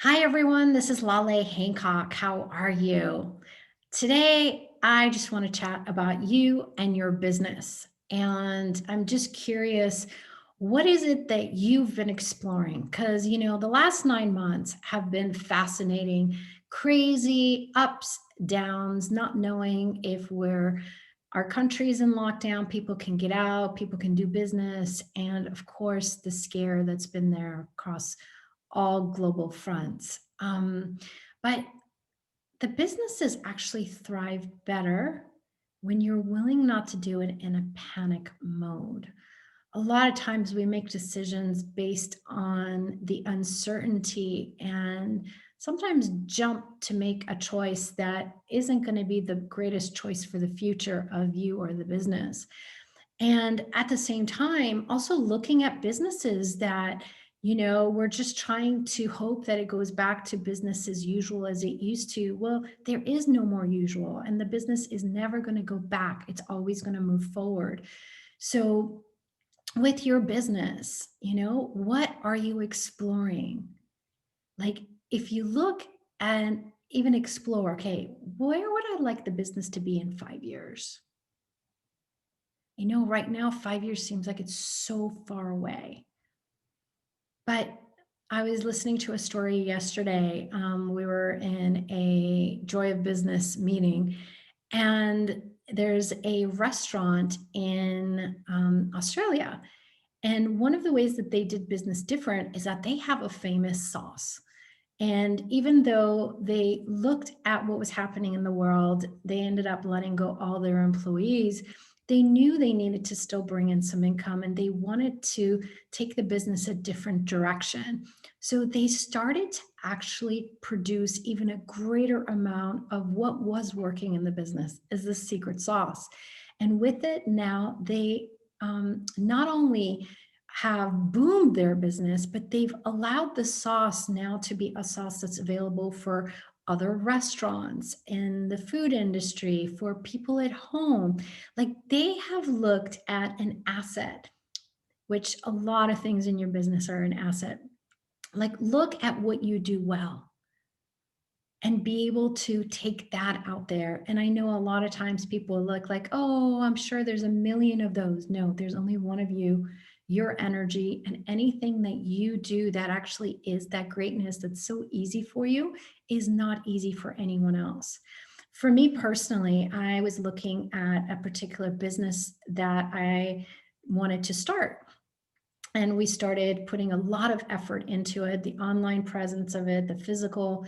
Hi, everyone. This is Laleh Hancock. How are you? Today, I just want to chat about you and your business. And I'm just curious, what is it that you've been exploring? Because, the last 9 months have been fascinating, crazy ups, downs, not knowing if our country's in lockdown, people can get out, people can do business, and of course, the scare that's been there across all global fronts. But the businesses actually thrive better when you're willing not to do it in a panic mode. A lot of times we make decisions based on the uncertainty and sometimes jump to make a choice that isn't going to be the greatest choice for the future of you or the business. And at the same time, also looking at businesses that, we're just trying to hope that it goes back to business as usual as it used to. Well, there is no more usual, and the business is never going to go back. It's always going to move forward. So, with your business, what are you exploring? Like, if you look and even explore, okay, where would I like the business to be in 5 years? Right now, 5 years seems like it's so far away. But I was listening to a story yesterday. We were in a Joy of Business meeting, and there's a restaurant in Australia. And one of the ways that they did business different is that they have a famous sauce. And even though they looked at what was happening in the world, they ended up letting go all their employees. They knew they needed to still bring in some income and they wanted to take the business a different direction. So they started to actually produce even a greater amount of what was working in the business as the secret sauce. And with it now, they not only have boomed their business, but they've allowed the sauce now to be a sauce that's available for other restaurants in the food industry, for people at home. Like they have looked at an asset, which a lot of things in your business are an asset. Like look at what you do well and be able to take that out there. And I know a lot of times people look like, oh, I'm sure there's a million of those. No, there's only one of you, your energy, and anything that you do that actually is that greatness that's so easy for you is not easy for anyone else. For me personally, I was looking at a particular business that I wanted to start. And we started putting a lot of effort into it, the online presence of it, the physical,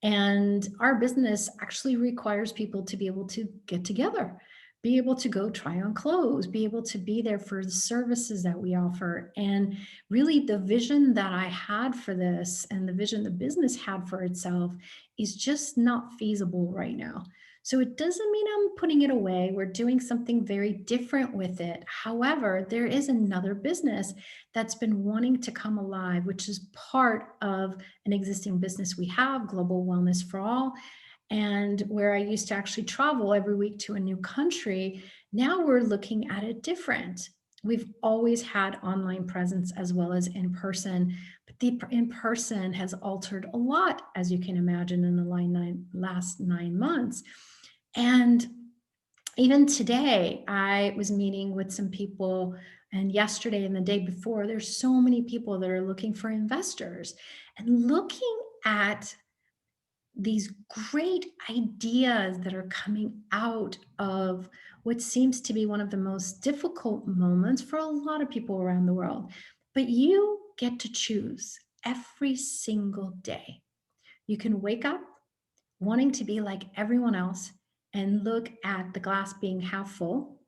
and our business actually requires people to be able to get together, be able to go try on clothes, be able to be there for the services that we offer. And really, the vision that I had for this and the vision the business had for itself is just not feasible right now. So it doesn't mean I'm putting it away. We're doing something very different with it. However, there is another business that's been wanting to come alive, which is part of an existing business we have, Global Wellness for All. And where I used to actually travel every week to a new country, now we're looking at it different. We've always had online presence as well as in person, but the in person has altered a lot, as you can imagine, in the last 9 months. And even today, I was meeting with some people, and yesterday and the day before, there's so many people that are looking for investors and looking at these great ideas that are coming out of what seems to be one of the most difficult moments for a lot of people around the world. But you get to choose every single day. You can wake up wanting to be like everyone else and look at the glass being half full,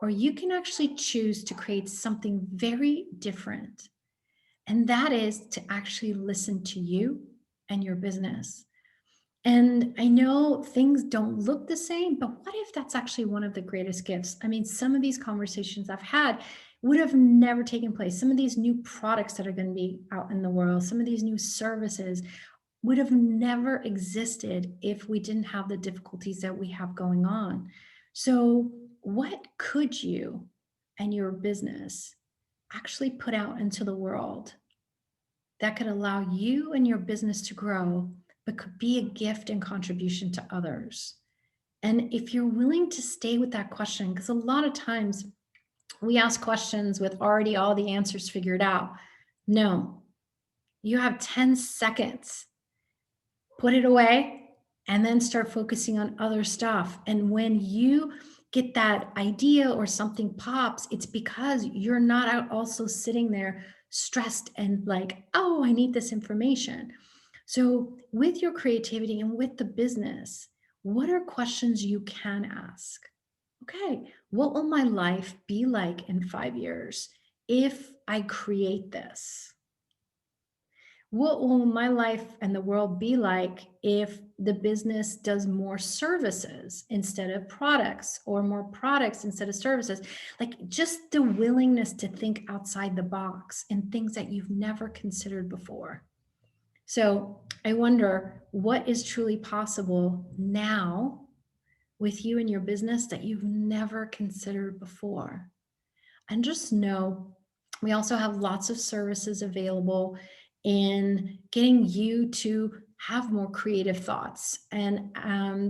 or you can actually choose to create something very different. And that is to actually listen to you and your business. And I know things don't look the same, but what if that's actually one of the greatest gifts? I mean, some of these conversations I've had would have never taken place. Some of these new products that are going to be out in the world, some of these new services would have never existed if we didn't have the difficulties that we have going on. So, what could you and your business actually put out into the world that could allow you and your business to grow, but could be a gift and contribution to others? And if you're willing to stay with that question, because a lot of times we ask questions with already all the answers figured out. No, you have 10 seconds, put it away, and then start focusing on other stuff. And when you get that idea or something pops, it's because you're not out also sitting there stressed and like, oh, I need this information. So, with your creativity and with the business, what are questions you can ask? Okay, what will my life be like in 5 years if I create this? What will my life and the world be like if the business does more services instead of products, or more products instead of services? Like, just the willingness to think outside the box and things that you've never considered before. So I wonder what is truly possible now with you and your business that you've never considered before. And just know we also have lots of services available in getting you to have more creative thoughts and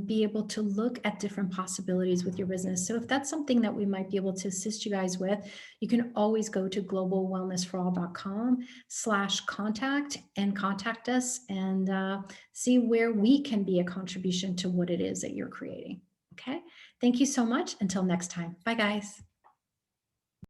be able to look at different possibilities with your business. So if that's something that we might be able to assist you guys with, you can always go to globalwellnessforall.com/contact and contact us and see where we can be a contribution to what it is that you're creating. Okay. Thank you so much. Until next time. Bye, guys.